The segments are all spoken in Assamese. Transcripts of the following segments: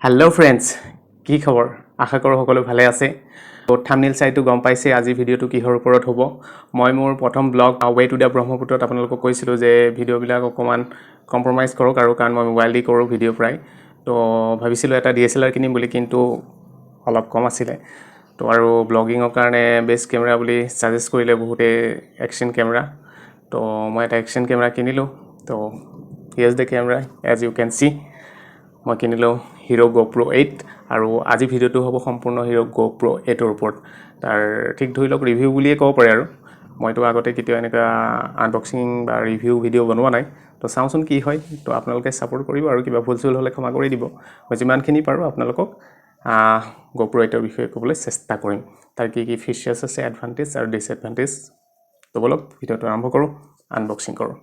हेलो फ्रेंड्स কি খবৰ আশা কৰো সকলো ভালে আছে তো থাম্বনেল চাইটো গম পাইছে আজি ভিডিওটো কিহৰ ওপৰত হ'ব মই মোৰ প্ৰথম ব্লগ ৱে টু দা ব্ৰহ্মপুত্ৰত আপোনালোকক কৈছিলো যে ভিডিও বিলাক অকমান কম্প্ৰমাইজ কৰক আৰু কাৰণ মই মোবাইল দি কৰো ভিডিও প্ৰায় তো ভাবিছিলো এটা DSLR কিনিম বুলি কিন্তু অলপ কম আছিল তো আৰু ব্লগিংৰ কাৰণে বেষ্ট কেমেৰা বুলি সাজেষ্ট কৰিলে বহুতে একশন কেমেৰা তো মই এটা একশন কেমেৰা কিনিলো তো here's the camera as you can see মই কিনিলো Hero GoPro 8 আৰু আজি ভিডিওটো হ'ব সম্পূৰ্ণ Hero GoPro 8 ৰ ওপৰত তাৰ ঠিক ধৰি লওক ৰিভিউ বুলিয়ে ক'ব পাৰে আৰু মইতো আগতে কেতিয়া এনেকা আনবক্সিং বা ৰিভিউ ভিডিও বনোৱা নাই তো চাওঁচোন কি হয় তো আপোনালোকে সাপোৰ্ট কৰিব আৰু কিবা ভুল হ'লে ক্ষমা কৰি দিব মই যিমানখিনি পাৰো আপোনালোকক GoPro 8 ৰ বিষয়ে ক'বলৈ চেষ্টা কৰিম তাৰ কি কি ফিচাৰ্ছ আছে এডভান্টেজ আৰু ডিসএডভান্টেজ তো বলক ভিডিওটো আৰম্ভ কৰো আনবক্সিং কৰো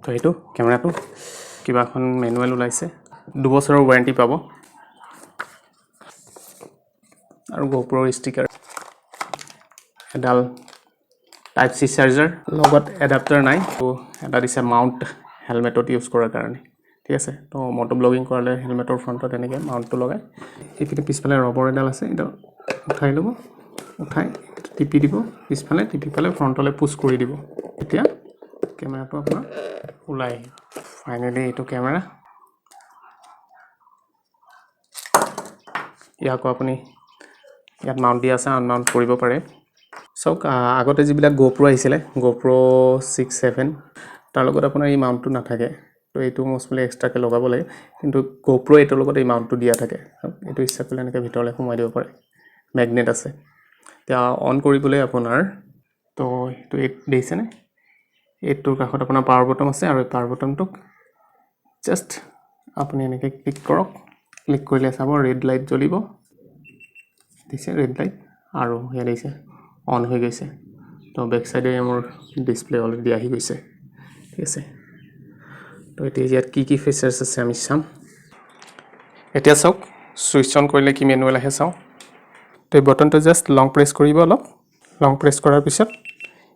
তো এইটো ক্যামেৰাটো কিবা এখন ম্যানুয়াল ওলাইছে 2 বছৰৰ ওয়াৰেন্টি পাব আৰু GoPro ষ্টিকাৰ এডাল টাইপ সি চাৰ্জাৰ লগত এডাপ্টাৰ নাই তো এটা দিছে মাউন্ট হেলমেটত ইউজ কৰাৰ কাৰণে ঠিক আছে তো মটো ব্লগিং কৰালে হেলমেটৰ ফ্ৰন্টত এনেকৈ মাউন্টটো লগাই এইপিনে পিছফালে ৰবৰ এডাল আছে এটা উঠাই লব উঠাই টিপি দিব পিছফালে টিপি ফালে ফ্ৰন্টলে পুশ কৰি দিব এতিয়া কেমেৰাটো আপোনাৰ ওলাই ফাইনালি এইটো কেমেৰা ইয়াকো আপুনি ইয়াত মাউন্ট দি আছে আনমাউন্ট কৰিব পাৰে সক আগতে যিবিলাক GoPro আহিছিলে GoPro 6 7 তাৰ লগত আপোনাৰ এই মাউন্টটো নাথাকে তো এইটো মোস্টলি এক্সট্ৰাকে লগাব লাগে কিন্তু GoPro এটোৰ লগত এই মাউন্টটো দিয়া থাকে এইটো ইচ্ছা কৰিলে এনেকৈ ভিতৰলৈ সোমাই দিব পাৰে ম্যাগনেট আছে তা অন কৰিবলৈ আপোনাৰ তো এইটো দিছে নে এইটোৰ কাষত আপোনাৰ পাৱাৰ বটন আছে আৰু পাৱাৰ বটনটোক জাস্ট আপুনি এনেকৈ ক্লিক কৰক ক্লিক কৰিলে চাব ৰেড লাইট জ্বলিব দিছে ৰেড লাইট আৰু ইয়াত দিছে অন হৈ গৈছে তো বেক সাইডে মোৰ ডিসপ্লে অলৰেডি আহি গৈছে ঠিক আছে তো এতিয়া ইয়াত কি কি ফিচাৰ্ছ আছে আমি চাম এতিয়া চাওক সুইচ অন কৰিলে কি ম্যানুয়াল আহে চাও তো এই বটনটো জাস্ট লং প্ৰেছ কৰিব অলপ লং প্ৰেছ কৰাৰ পিছত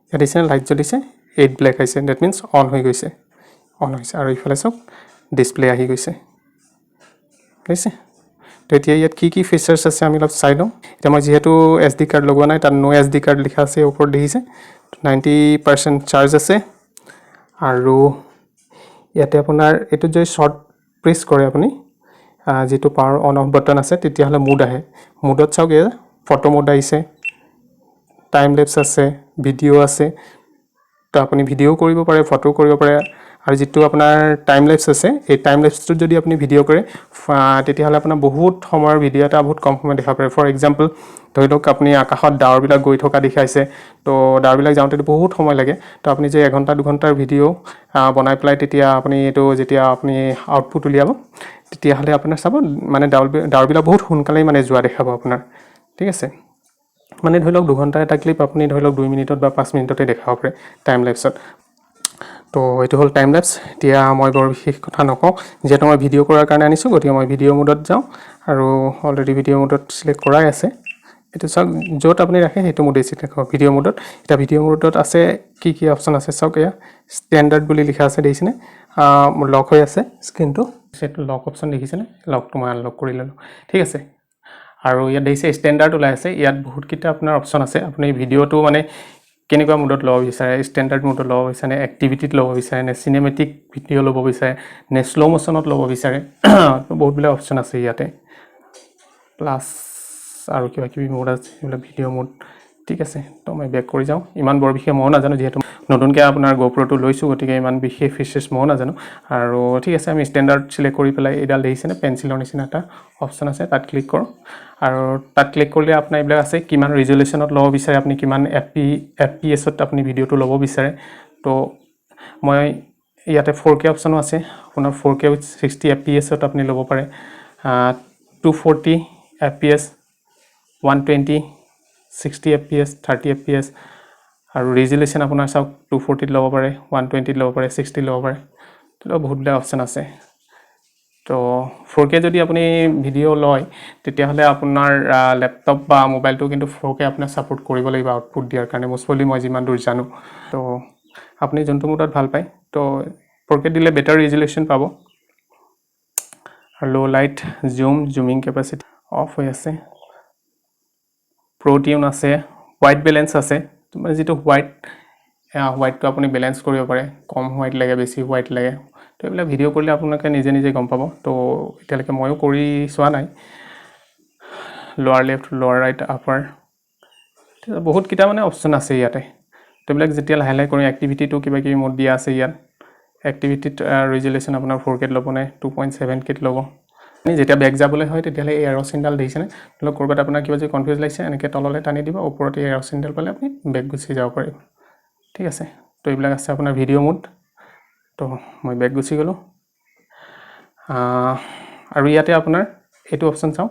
ইয়াত দিছে লাইট জ্বলিছে 8 ব্ল্যাক আছে দ্যাট মিন্স অন হৈ গৈছে অন হৈছে আৰু ইফালে চাওক ডিসপ্লে আহি গৈছে ঠিক তো এতিয়া ইয়াত কি কি ফিচাৰ্ছ আছে আমি অলপ চাই লওঁ এতিয়া মই যেহেতু SD কাৰ্ড লগোৱা নাই তাত নো SD কাৰ্ড লিখা আছে ওপৰত দেখিছে 90% চাৰ্জ আছে আৰু ইয়াতে আপোনাৰ এটো যে শৰ্ট প্ৰেছ কৰে আপুনি যেটো পাৱাৰ অন অফ বাটন আছে তেতিয়া হলে মুড আহে মুডত চাওক এ ফটো মুড আহিছে টাইম ল্যাপস আছে ভিডিও আছে তো আপুনি ভিডিও কৰিব পাৰে ফটো কৰিব পাৰে আৰু যেটো আপোনাৰ টাইম ল্যাপস আছে এই টাইম ল্যাপসটো যদি আপুনি ভিডিও কৰে তেতিয়া হলে আপোনাৰ বহুত সময়ৰ ভিডিও এটা বহুত কম সময় দেখা পাৰে ফৰ এক্সাম্পল ধৰি লওক আপুনি আকাশত ডাৱৰ বিলাক গৈ থকা দেখাইছে তো ডাৱৰ বিলাক যাওঁতে বহুত সময় লাগে তো আপুনি যে 1 ঘন্টা 2 ঘন্টাৰ ভিডিও বনাই পেলাই তেতিয়া আপুনি এটো যেতিয়া আপুনি আউটপুট উলিয়াব তেতিয়া হলে আপোনাৰ চাব মানে ডাৱৰ বিলাক বহুত সোনকালে মানে যোৱা দেখাব আপোনাৰ ঠিক আছে মানে ধৰি লওক 2 ঘন্টা এটা ক্লিপ আপুনি ধৰি লওক 2 মিনিটত বা 5 মিনিটতে দেখাব পাৰে টাইম ল্যাপসত তো এটো হল টাইম ল্যাপস এতিয়া মই বৰ বিশেষ কথা নকওঁ যেটো মই ভিডিও কৰাৰ কাৰণে আনিছো গতিকে মই ভিডিও মোডত যাওঁ আৰু অলৰেডি ভিডিও মোডত সিলেক্ট কৰাই আছে এটো চাওক যত আপুনি ৰাখে হেতু মোডে সিলেক্ট কৰক ভিডিও মোডত এটা ভিডিও মোডত আছে কি কি অপচন আছে চাওক এয়া স্ট্যান্ডাৰ্ড বুলি লিখা আছে দেখিছেনে লক হৈ আছে স্ক্ৰিনটো সেটো লক অপচন দেখিছেনে লকটো মই আনলক কৰি ললো ঠিক আছে আৰু ইয়াত দেখিছে স্ট্যান্ডাৰ্ড ওলাই আছে ইয়াত বহুত কিটা আপোনাৰ অপচন আছে আপুনি ভিডিওটো মানে কেনেকুৱা মোডত লব বিচাৰে স্ট্যান্ডাৰ্ড মোডত লব বিচাৰে এক্টিভিটিত লব বিচাৰে নে সিনেমেটিক ভিডিও লব বিচাৰে নে স্লো মোশনত লব বিচাৰে বহুত বিলা অপচন আছে ইয়াতে প্লাস আৰু কিবা কিবি মোড আছে এলা ভিডিও মোড ঠিক আছে তো মই বেক কৰি যাওঁ ইমান বৰ বিশেষ মই নাজানো যেহেতু নতুনকৈ আপোনাৰ GoPro টো লৈছো গতিকে ইমান বিশেষ ফিচাৰ্ছ মই নাজানো আৰু ঠিক আছে আমি স্ট্যান্ডাৰ্ড সিলেক্ট কৰি পেলাই এডাল দেখিছেনে পেন্সিলৰ নিচিনা এটা অপচন আছে তাত ক্লিক কৰক আৰু তাত ক্লিক কৰিলে আপোনাৰ এইবিলাক আছে কিমান ৰিজলিউশনত লব বিচাৰে আপুনি কিমান FPS ত আপুনি ভিডিওটো লব বিচাৰে তো মই ইয়াতে 4K অপচনো আছে আপোনাৰ 4K with 60 FPS ত আপুনি লব পাৰে 240 FPS 120 60 FPS 30 FPS আৰু ৰিজলিউশন আপোনাৰ চাওক 240 ত লব পাৰে 120 ত লব পাৰে 60 লব পাৰে তো বহুত বিলা অপচন আছে তো 4K যদি আপুনি ভিডিঅ' লয় তেতিয়াহ'লে আপোনাৰ লেপটপ বা মোবাইলটো কিন্তু 4K আপোনাৰ ছাপোৰ্ট কৰিব লাগিব আউটপুট দিয়াৰ কাৰণে মষ্ট প্ৰবলি মই যিমান দূৰ জানো তো আপুনি যোনটো মোডত ভাল পায় তো 4K দিলে বেটাৰ ৰিজলিউশ্যন পাব আৰু ল' লাইট জুমিং কেপাচিটি অফ হৈ আছে প্ৰ' টিউন আছে হোৱাইট বেলেঞ্চ আছে তোমাৰ যিটো হোৱাইটটো আপুনি বেলেঞ্চ কৰিব পাৰে কম হোৱাইট লাগে বেছি হোৱাইট লাগে তো এইবিলাক ভিডিঅ' কৰিলে আপোনালোকে নিজে গম পাব তো এতিয়ালৈকে ময়ো কৰি চোৱা নাই লোৱাৰ লেফ্ট লোৱাৰ ৰাইট আপাৰ বহুতকেইটা মানে অপশ্যন আছে ইয়াতে তো এইবিলাক যেতিয়া লাহে লাহে কৰি এক্টিভিটিটো কিবা কিবি মোড দিয়া আছে ইয়াত এক্টিভিটিত ৰিজলিউশ্যন আপোনাৰ 4K ল'ব নে 2.7K ল'ব যেতিয়া বেক যাবলৈ হয় তেতিয়াহ'লে এই এৰ' চিনডাল দেখিছেনে ধৰি লওক ক'ৰবাত আপোনাৰ কিবা যদি কনফিউজ লাগিছে এনেকৈ তললৈ টানি দিব ওপৰত এই এৰ' চিনডাল পালে আপুনি বেক গুচি যাব পাৰিব ঠিক আছে তো এইবিলাক আছে আপোনাৰ ভিডিঅ' মোড তো মই বেক গুচি গ'লোঁ আৰু ইয়াতে আপোনাৰ এইটো অপশ্যন চাওঁ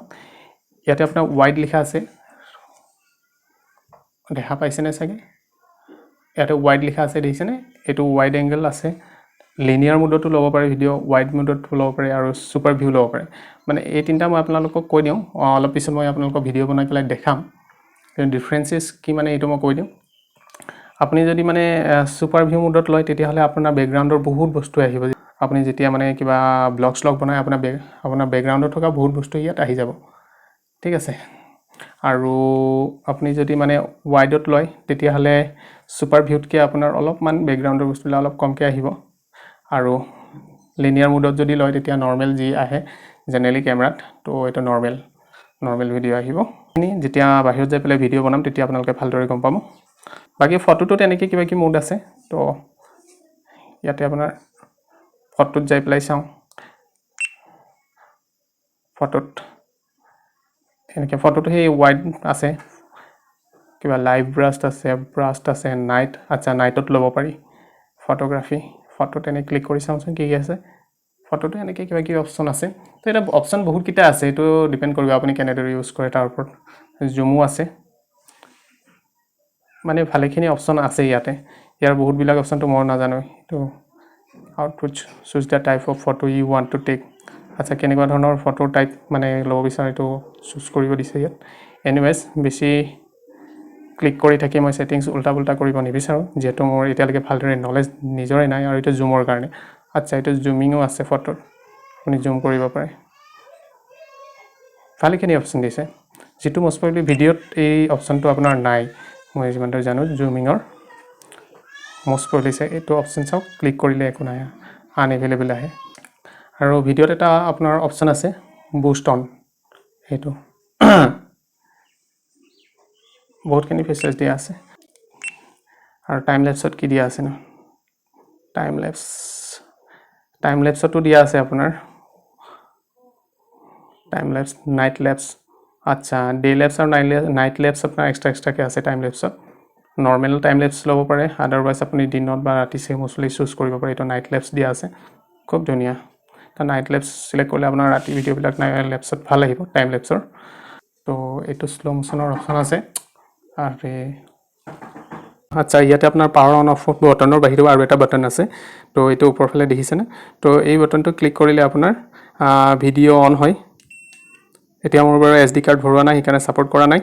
ইয়াতে আপোনাৰ ৱাইড লিখা আছে দেখা পাইছেনে চাগে ইয়াতে ৱাইড লিখা আছে দেখিছেনে এইটো ৱাইড এংগল আছে লিনিয়াৰ মোডতো ল'ব পাৰে ভিডিঅ' ৱাইড মোডতো ল'ব পাৰে আৰু ছুপাৰ ভিউ ল'ব পাৰে মানে এই তিনিটা মই আপোনালোকক কৈ দিওঁ অলপ পিছত মই আপোনালোকক ভিডিঅ' বনাই পেলাই দেখাম কিন্তু ডিফাৰেঞ্চেছ কি মানে এইটো মই কৈ দিওঁ আপুনি যদি মানে ছুপাৰ ভিউ মোডত লয় তেতিয়াহ'লে আপোনাৰ বেকগ্ৰাউণ্ডৰ বহুত বস্তু আহিব আপুনি যেতিয়া মানে কিবা ব্লগ শ্লগ বনায় আপোনাৰ বেকগ্ৰাউণ্ডত থকা বহুত বস্তু ইয়াত আহি যাব ঠিক আছে আৰু আপুনি যদি মানে ৱাইডত লয় তেতিয়াহ'লে ছুপাৰ ভিউতকৈ আপোনাৰ অলপমান বেকগ্ৰাউণ্ডৰ বস্তুবিলাক অলপ কমকৈ আহিব আৰু লিনিয়াৰ মোডত যদি লয় তেতিয়া নৰ্মেল যি আহে জেনেৰেলি কেমেৰাত তো এইটো নৰ্মেল ভিডিঅ' আহিব যেতিয়া বাহিৰত যাই পেলাই ভিডিঅ' বনাম তেতিয়া আপোনালোকে ভালদৰে গম পাব বাকী ফটোটোত এনেকৈ কিবা কিবি মোড আছে তো ইয়াতে আপোনাৰ ফটোত যাই পেলাই চাওঁ এনেকৈ ফটোটো সেই ৱাইড আছে কিবা লাইভ ব্ৰাষ্ট আছে নাইট আচ্ছা নাইটত ল'ব পাৰি ফটোত এনে ক্লিক কৰি চাওঁচোন কি আছে ফটোটো এনেকৈ কিবা কিবি অপশ্যন আছে তো এটা অপশ্যন বহুতকেইটা আছে এইটো ডিপেণ্ড কৰিব আপুনি কেনেদৰে ইউজ কৰে তাৰ ওপৰত জুমো আছে মানে ভালেখিনি অপশ্যন আছে ইয়াৰ বহুতবিলাক অপশ্যনটো মই নাজানো এইটো output choose the type of photo you want to take আচ্ছা কেনেকুৱা ধৰণৰ ফটো টাইপ মানে ল'ব বিচাৰে এইটো চুজ কৰিব দিছে ইয়াত এনিৱেজ বেছি ক্লিক কৰি থাকি মই ছেটিংছ উল্টা পুল্টা কৰিব নিবিচাৰোঁ যিহেতু মোৰ এতিয়ালৈকে ভালদৰে নলেজ নিজৰে নাই আৰু এইটো জুমৰ কাৰণে আচ্ছা এইটো জুমিঙো আছে ফটোত আপুনি জুম কৰিব পাৰে ভালেখিনি অপশ্যন দিছে যিটো মষ্ট প্ৰবলি ভিডিঅ'ত এই অপশ্যনটো আপোনাৰ নাই মই যিমানটো জানো জুমিঙৰ মষ্ট প্ৰবলি এইটো অপশ্যন চাওক ক্লিক কৰিলে একো নাই আনএভেইলেবল আহে আৰু ভিডিঅ'ত এটা আপোনাৰ অপশ্যন আছে বুষ্ট অন সেইটো বহুতখিনি ফিচাৰ্ছ দিয়া আছে আৰু টাইম লেপছত কি দিয়া আছে ন টাইম লেপছতো দিয়া আছে আপোনাৰ টাইম লেপছ নাইট লেপছ আচ্ছা ডে লেপছ আৰু নাইট লেপছ আপোনাৰ এক্সট্ৰাকৈ আছে টাইম লেপছত নৰ্মেল টাইম লেপছ ল'ব পাৰে আদাৰৱাইজ আপুনি দিনত বা ৰাতি মষ্টলি চুজ কৰিব পাৰে এইটো নাইট লেপছ দিয়া আছে খুব ধুনীয়া তো নাইট লেপছ চিলেক্ট কৰিলে আপোনাৰ ৰাতি ভিডিঅ'বিলাক নাইট লেপছত ভাল আহিব টাইম লেপছৰ তো এইটো শ্ল' মোশ্যনৰ অপশ্যন আছে আৰু আচ্ছা ইয়াতে আপোনাৰ পাৱাৰ অন অফ বটনৰ বাহিৰেও আৰু এটা বাটন আছে তো এইটো ওপৰফালে দেখিছেনে তো এই বাটনটো ক্লিক কৰিলে আপোনাৰ ভিডিঅ' অন হয় এতিয়া মোৰ বাৰু SD কাৰ্ড ভৰোৱা নাই সেইকাৰণে ছাপোৰ্ট কৰা নাই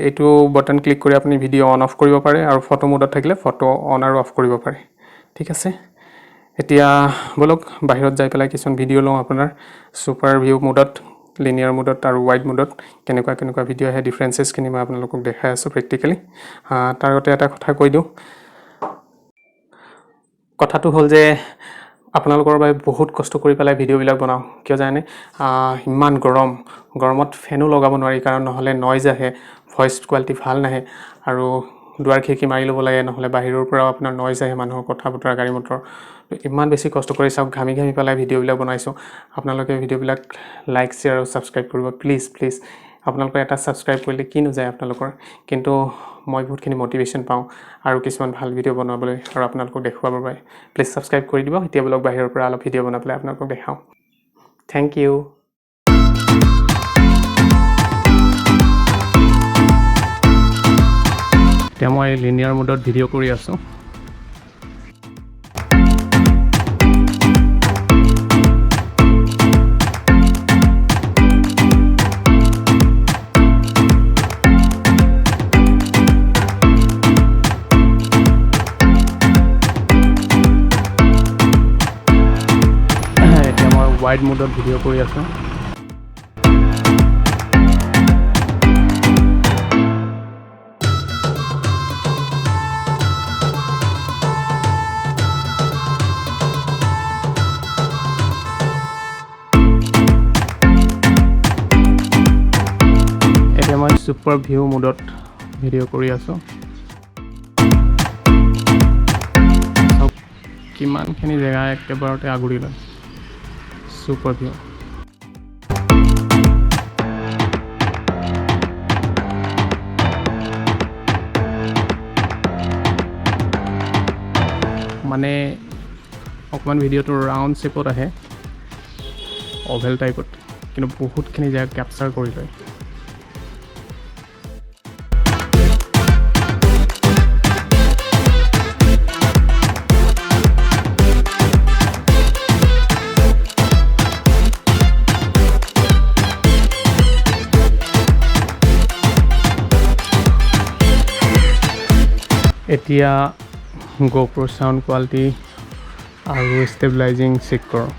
এইটো বাটন ক্লিক কৰি আপুনি ভিডিঅ' অন অফ কৰিব পাৰে আৰু ফটো মোডত থাকিলে ফটো অন আৰু অফ কৰিব পাৰে ঠিক আছে এতিয়া বলক বাহিৰত যাই পেলাই কিছুমান ভিডিঅ' লওঁ আপোনাৰ ছুপাৰ ভিউ মোডত লিনিয়াৰ মোডত আৰু ৱাইড মোডত কেনেকুৱা ভিডিঅ' আহে ডিফাৰেঞ্চেছখিনি মই আপোনালোকক দেখাই আছোঁ প্ৰেক্টিকেলি তাৰ আগতে এটা কথা কৈ দিওঁ কথাটো হ'ল যে আপোনালোকৰ বাবে বহুত কষ্ট কৰি পেলাই ভিডিঅ'বিলাক বনাওঁ কিয় জানে ইমান গৰমত ফেনো লগাব নোৱাৰি কাৰণ নহ'লে নইজ আহে ভইচ কোৱালিটি ভাল নাহে আৰু দুৱাৰ খিৰিকী মাৰি ল'ব লাগে নহ'লে বাহিৰৰ পৰাও আপোনাৰ নইজ আহে মানুহৰ কথা বতৰা গাড়ী মটৰ ইমান বেছি কষ্ট কৰি চাওক ঘামি পেলাই ভিডিঅ'বিলাক বনাইছোঁ আপোনালোকে ভিডিঅ'বিলাক লাইক শ্বেয়াৰ আৰু ছাবস্ক্ৰাইব কৰিব প্লিজ আপোনালোকৰ এটা ছাবস্ক্ৰাইব কৰিলে কিনো যায় আপোনালোকৰ কিন্তু মই বহুতখিনি মটিভেশ্যন পাওঁ আৰু কিছুমান ভাল ভিডিঅ' বনাবলৈ আৰু আপোনালোকক দেখুৱাবৰ বাবে প্লিজ ছাবস্ক্ৰাইব কৰি দিব এতিয়া বলক বাহিৰৰ পৰা অলপ ভিডিঅ' বনাই পেলাই আপোনালোকক দেখাওঁ থেংক ইউ এতিয়া মই লিনিয়াৰ মোডত ভিডিঅ' কৰি আছোঁ ৱাইড মোডত ভিডিঅ' কৰি আছোঁ। এতিয়া মই ছুপাৰ ভিউ মোডত ভিডিঅ' কৰি আছোঁ। কিমানখিনি জেগা একেবাৰতে আগুৰি লয়। Super view. মানে অকণমান ভিডিঅ'টো ৰাউণ্ড শ্বেপত আহে, অভেল টাইপত, কিন্তু বহুতখিনি জেগা কেপচাৰ কৰি লয়। এতিয়া GoPro সাউণ্ড কোৱালিটি আৰু ষ্টেবিলাইজিং চেক কৰোঁ।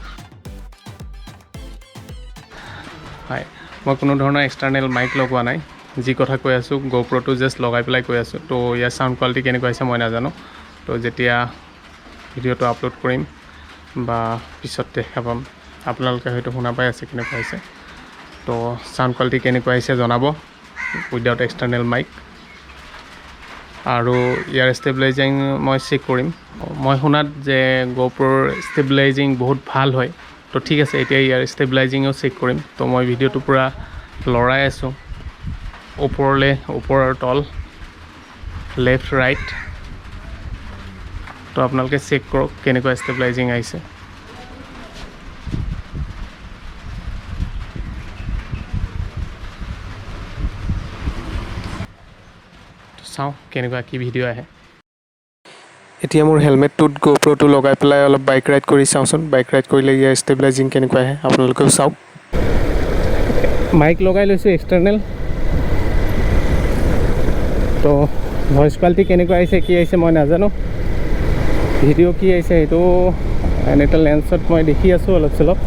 হয়, মই কোনো ধৰণৰ এক্সটাৰ্নেল মাইক লগোৱা নাই। যি কথা কৈ আছোঁ GoProটো জাষ্ট লগাই পেলাই কৈ আছোঁ। তো ইয়াৰ সাউণ্ড কোৱালিটি কেনেকুৱা হৈছে মই নাজানো। তো যেতিয়া ভিডিঅ'টো আপলোড কৰিম বা পিছত দেখা পাম, আপোনালোকে হয়তো শুনা পাই আছে কেনেকুৱা হৈছে। তো সাউণ্ড কোৱালিটি কেনেকুৱা হৈছে জনাব উইদাউট এক্সটাৰ্নেল মাইক। আৰু ইয়াৰ ষ্টেবিলাইজিং মই চেক কৰিম। মই শুনাত যে GoProৰ ষ্টেবিলাইজিং বহুত ভাল হয়। তো ঠিক আছে, এতিয়া ইয়াৰ ষ্টেবিলাইজিঙো চেক কৰিম। তো মই ভিডিঅ'টো পূৰা লৰাই আছোঁ, ওপৰলৈ, ওপৰ আৰু তল, লেফ্ট ৰাইট। তো আপোনালোকে চেক কৰক কেনেকুৱা ষ্টেবিলাইজিং আহিছে। চাওঁ কেনেকুৱা কি ভিডিঅ' আহে। এতিয়া মোৰ হেলমেটটোত GoProটো লগাই পেলাই অলপ বাইক ৰাইড কৰি চাওঁচোন। বাইক ৰাইড কৰিলে ইয়াৰ ষ্টেবিলাইজিং কেনেকুৱা আহে আপোনালোকেও চাওক। মাইক লগাই লৈছোঁ এক্সটাৰ্নেল। তো ভইচ কোৱালিটি কেনেকুৱা আহিছে কি আহিছে মই নাজানো। ভিডিঅ' কি আহিছে সেইটো এটা লেন্সত মই দেখি আছোঁ অলপ চলপ।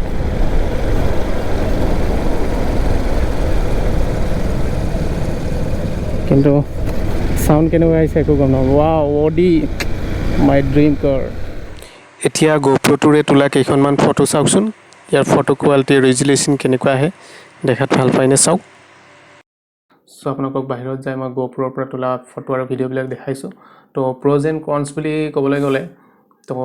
কিন্তু সাউণ্ড কেনেকুৱা আহিছে একো গম নাপাওঁ। ৱাও, অডি মাই ড্ৰিম কাৰ। এতিয়া GoProটোৰে তোলা কেইখনমান ফটো চাওকচোন। ইয়াৰ ফটো কোৱালিটি ৰেজুলেশ্যন কেনেকুৱা আহে, দেখাত ভাল পায়নে চাওক। চ' আপোনালোকক বাহিৰত যাই মই GoProৰ পৰা তোলা ফটো আৰু ভিডিঅ'বিলাক দেখাইছোঁ। তো প্ৰ'জ এণ্ড কনছ বুলি ক'বলৈ গ'লে তো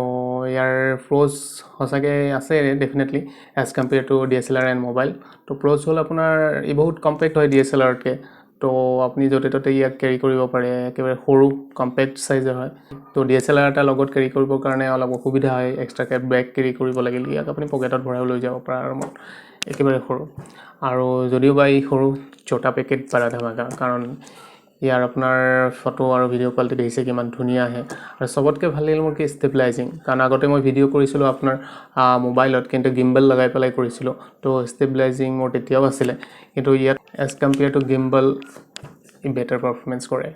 ইয়াৰ প্ৰ'জ সঁচাকৈ আছে definitely as compare to DSLR and mobile. তো প্ৰ'জ হ'ল আপোনাৰ ই বহুত কম্পেক্ট হয় DSLRতকৈ। তো আপুনি য'তে ত'তে ইয়াক কেৰি কৰিব পাৰে, একেবাৰে সৰু কম্পেক্ট চাইজৰ হয়। তো DSLR এটা লগত কেৰি কৰিবৰ কাৰণে অলপ অসুবিধা হয়, এক্সট্ৰাকৈ বেগ কেৰি কৰিব লাগিলে ইয়াক আপুনি পকেটত ভৰাইও লৈ যাব পাৰে আৰামত। একেবাৰে সৰু, আৰু যদিও বা ই সৰু ছোটা পেকেট বাৰা ধামাকা, কাৰণ ইয়াৰ আপোনাৰ ফটো আৰু ভিডিঅ' কোৱালিটি দেখিছে কিমান ধুনীয়া আহে। আৰু চবতকৈ ভাল লাগিল মোৰ কি ষ্টেবিলাইজিং, কাৰণ আগতে মই ভিডিঅ' কৰিছিলোঁ আপোনাৰ মোবাইলত, কিন্তু গিম্বল লগাই পেলাই কৰিছিলোঁ। তো ষ্টেবিলাইজিং মোৰ তেতিয়াও আছিলে, কিন্তু ইয়াত এজ কম্পেয়াৰ টু গিম্বল ই বেটাৰ পাৰফৰ্মেঞ্চ কৰে।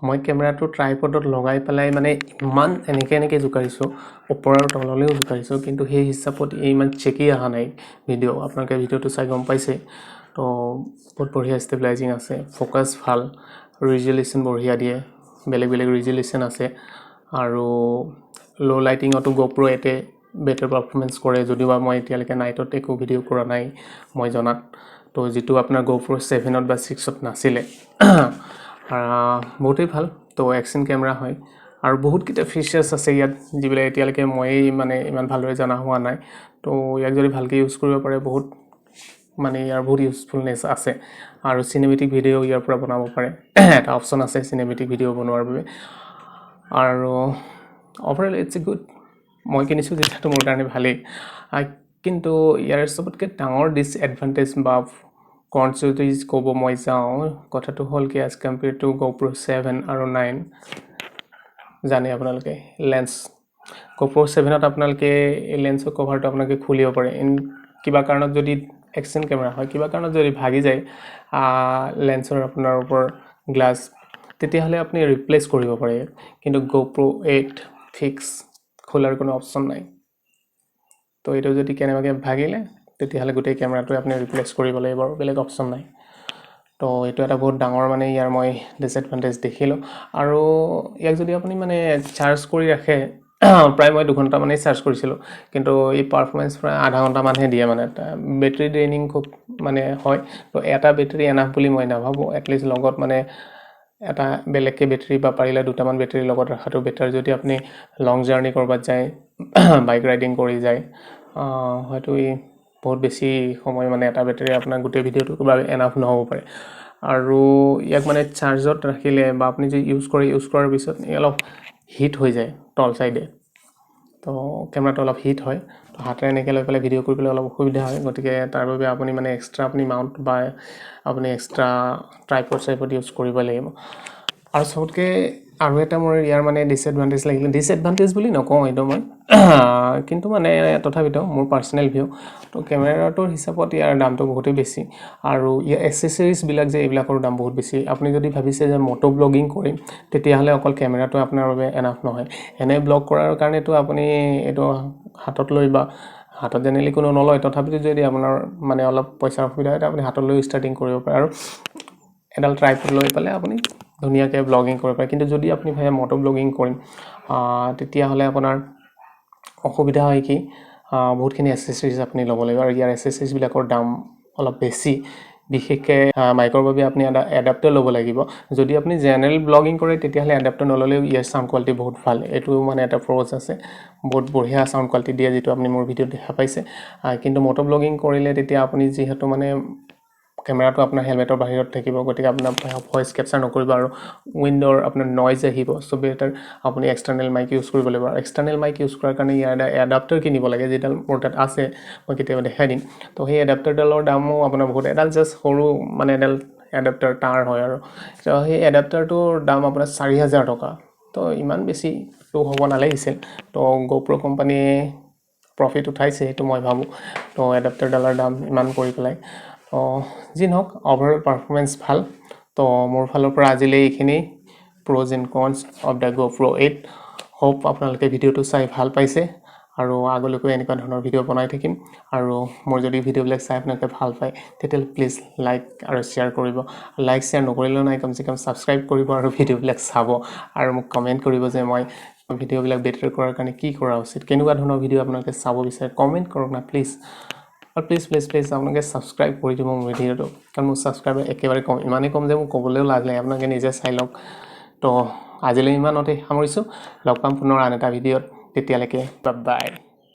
মই কেমেৰাটো ট্ৰাইপডত লগাই পেলাই মানে ইমান এনেকৈ জোকাৰিছোঁ, ওপৰ আৰু তললৈও জোকাৰিছোঁ, কিন্তু সেই হিচাপত ইমান চেকি অহা নাই ভিডিঅ'। আপোনালোকে ভিডিঅ'টো চাই গম পাইছে। তো বহুত বঢ়িয়া ষ্টেবিলাইজিং আছে, ফ'কাছ ভাল, ৰিজুলেশ্যন বঢ়িয়া দিয়ে, বেলেগ বেলেগ ৰিজুলেশ্যন আছে। আৰু ল' লাইটিঙতো GoPro এতে বেটাৰ পাৰফৰ্মেঞ্চ কৰে, যদিওবা মই এতিয়ালৈকে নাইটত একো ভিডিঅ' কৰা নাই মই জনাত। তো যিটো আপোনাৰ GoPro 7 বা 6 নাছিলে। বহুতেই ভাল। তো একশ্যন কেমেৰা হয় আৰু বহুতকেইটা ফিচাৰ্ছ আছে ইয়াত যিবিলাক এতিয়ালৈকে ময়েই মানে ইমান ভালদৰে জনা হোৱা নাই। তো ইয়াক যদি ভালকৈ ইউজ কৰিব পাৰে বহুত মানে ইয়াৰ বহুত ইউজফুলনেছ আছে। আৰু চিনেমেটিক ভিডিঅ' ইয়াৰ পৰা বনাব পাৰে, এটা অপশ্যন আছে চিনেমেটিক ভিডিঅ' বনোৱাৰ বাবে। আৰু অভাৰঅল ইটছ এ গুড। মই কিনিছোঁ যেতিয়াতো মোৰ কাৰণে ভালেই। কিন্তু ইয়াৰ চবতকৈ ডাঙৰ ডিছএডভান্টেজ বা কনছ যদি ক'ব মই যাওঁ, কথাটো হ'ল কি এজ কম্পেয়াৰ টু GoPro 7 আৰু 9 জানে আপোনালোকে লেন্স GoPro 7ত আপোনালোকে এই লেন্সৰ কভাৰটো আপোনালোকে খুলিব পাৰে। কিবা কাৰণত যদি একশ্যন কেমেৰা হয়, কিবা কাৰণত যদি ভাগি যায় লেন্সৰ আপোনাৰ ওপৰ গ্লাছ, তেতিয়াহ'লে আপুনি ৰিপ্লেচ কৰিব পাৰে। কিন্তু GoPro 8 ফিক্স খোলাৰ কোনো অপশ্যন নাই। তো এইটো যদি কেনেবাকৈ ভাগিলে তেতিয়াহ'লে গোটেই কেমেৰাটোৱে আপুনি ৰিপ্লেচ কৰিব লাগিব আৰু বেলেগ অপশ্যন নাই তো এইটো এটা বহুত ডাঙৰ মানে ইয়াৰ মই ডিসএডভান্টেজ দেখিলোঁ আৰু ইয়াক যদি আপুনি মানে চাৰ্জ কৰি ৰাখে প্ৰায় মই 2 ঘণ্টা মানে চাৰ্জ কৰিছিলোঁ কিন্তু এই পাৰফৰমেন্স প্ৰায় আধা ঘণ্টা মানহে দিয়ে মানে বেটাৰী ড্ৰেইনিং খুব মানে হয় তো এটা বেটাৰী এনাফ বুলি মই নাভাবোঁ এটলিষ্ট লগত মানে এটা বেলেগকে বেটাৰী বা পাৰিলে দুটামান বেটাৰী লগত ৰাখাটো বেটাৰ যদি আপুনি লং জাৰ্নি কৰবাত যায় বাইক ৰাইডিং কৰি যায় হয়তো বহুত বেছি সময় মানে এটা বেটাৰী আপোনাৰ গোটেই ভিডিঅ'টোৰ বাবে এনাফ নহ'ব পাৰে আৰু ইয়াক মানে চাৰ্জত ৰাখিলে বা আপুনি যে ইউজ কৰাৰ পিছত অলপ হিট হৈ যায় তল সাইডে তো কেমেৰাটো অলপ হিট হয় তো হাতে এনেকৈ লৈ পেলাই ভিডিঅ' কৰিবলৈ অলপ অসুবিধা হয় গতিকে তাৰ বাবে আপুনি মানে এক্সট্ৰা আপুনি মাউণ্ট বা আপুনি এক্সট্ৰা ট্ৰাইপড ইউজ কৰিব লাগিব আৰু সবতকৈ আৰু এটা মোৰ ইয়াৰ মানে ডিসএডভান্টেজ লাগিলে ডিসএডভান্টেজ বুলি নকওঁ এইটো মই কিন্তু মানে তথাপিতো মোৰ পাৰ্সোনেল ভিউ তো কেমেৰাটোৰ হিচাপত ইয়াৰ দামটো বহুতেই বেছি আৰু ইয়াৰ এক্সেসৰিজবিলাক যে এইবিলাকৰ দাম বহুত বেছি আপুনি যদি ভাবিছে যে মটো ব্লগিং কৰিম তেতিয়াহ'লে অকল কেমেৰাটো আপোনাৰ বাবে এনাফ নহয় এনে ব্লগ কৰাৰ কাৰণেতো আপুনি এইটো হাতত লৈ বা হাতত জেনেৰেলি কোনো নলয় তথাপিতো যদি আপোনাৰ মানে অলপ পইচাৰ অসুবিধা হয় আপুনি হাতত লৈ ষ্টাৰ্টিং কৰিব পাৰে আৰু এডাল ট্ৰাইপড লৈ পেলাই আপুনি ধুনীয়াকৈ ব্লগিং কৰিব পাৰে কিন্তু যদি আপুনি ভাবে মটো ব্লগিং কৰিম তেতিয়াহ'লে আপোনাৰ অসুবিধা হয় কি বহুতখিনি এক্সেসৰিজ আপুনি ল'ব লাগিব আৰু ইয়াৰ এক্সেসৰিজবিলাকৰ দাম অলপ বেছি বিশেষকৈ মাইকৰ বাবে আপুনি এডাপ্টাৰ ল'ব লাগিব যদি আপুনি জেনেৰেল ব্লগিং কৰে তেতিয়াহ'লে এডাপ্টাৰ নল'লেও ইয়াৰ সাউণ্ড কোৱালিটি বহুত ভাল এইটো মানে এটা প্ৰ'জ আছে বহুত বঢ়িয়া সাউণ্ড কোৱালিটি দিয়ে যিটো আপুনি মোৰ ভিডিঅ'ত দেখা পাইছে কিন্তু মটো ব্লগিং কৰিলে তেতিয়া আপুনি যিহেতু মানে কেমেৰাটো আপোনাৰ হেলমেটৰ বাহিৰত থাকিব গতিকে আপোনাৰ ভয়েস ক্যাপচাৰ নকৰিব আৰু উইন্ডোৰ আপোনাৰ নয়েজ আহিব সো বেটাৰ আপুনি এক্সটাৰ্নেল মাইক ইউজ কৰিব লাগিব আৰু এক্সটাৰ্নেল মাইক ইউজ কৰাৰ কাৰণে ইয়াৰ এডাপ্টাৰ কিনিব লাগে যেডাল মোৰ তাত আছে মই কেতিয়াবা দেখাই দিম তো সেই এডাপ্টাৰডালৰ দামো আপোনাৰ বহুত এডাল জাষ্ট সৰু মানে এডাল এডাপ্টাৰ তাৰ হয় আৰু তো সেই এডাপ্টাৰটোৰ দাম আপোনাৰ 4000 টকা তো ইমান বেছি তো হ'ব নালাগিছিল তো GoPro কোম্পানীয়ে প্ৰফিট উঠাইছে এইটো মই ভাবো তো এডাপ্টাৰডালৰ দাম ইমান কৰি পেলাই যি নহওক ওভাৰঅল পাৰফৰমেন্স ভাল তো মোৰ ফালৰ পৰা আজিলৈ এইখিনি pros and cons of the GoPro 8 hope আপোনালোকে ভিডিঅ'টো চাই ভাল পাইছে আৰু আগলৈকো এনেকুৱা ধৰণৰ ভিডিঅ' বনাই থাকিম আৰু মোৰ যদি ভিডিঅ'বিলাক চাই আপোনালোকে ভাল পায় তেতিয়াহ'লে প্লিজ লাইক আৰু শ্বেয়াৰ কৰিব লাইক শ্বেয়াৰ নকৰিলেও নাই কমসে কম সাবস্ক্ৰাইব কৰিব আৰু ভিডিঅ'বিলাক চাব আৰু মোক কমেন্ট কৰিব যে মই ভিডিঅ'বিলাক বেটাৰ কৰাৰ কাৰণে কি কৰা উচিত কেনেকুৱা ধৰণৰ ভিডিঅ' আপোনালোকে চাব বিচাৰে কমেন্ট কৰক না প্লিজ আৰু প্লিজ আপোনালোকে সাবস্ক্ৰাইব কৰি দিব মোৰ ভিডিঅ'টো কাৰণ মোৰ সাবস্ক্ৰাইবাৰ একেবাৰে কম ইমানেই কম যে মোক ক'বলৈও লাজ লাগে আপোনালোকে নিজে চাই লওক তো আজিলৈ ইমানতে সামৰিছোঁ লগ পাম পুনৰ আন এটা ভিডিঅ'ত তেতিয়ালৈকে বাই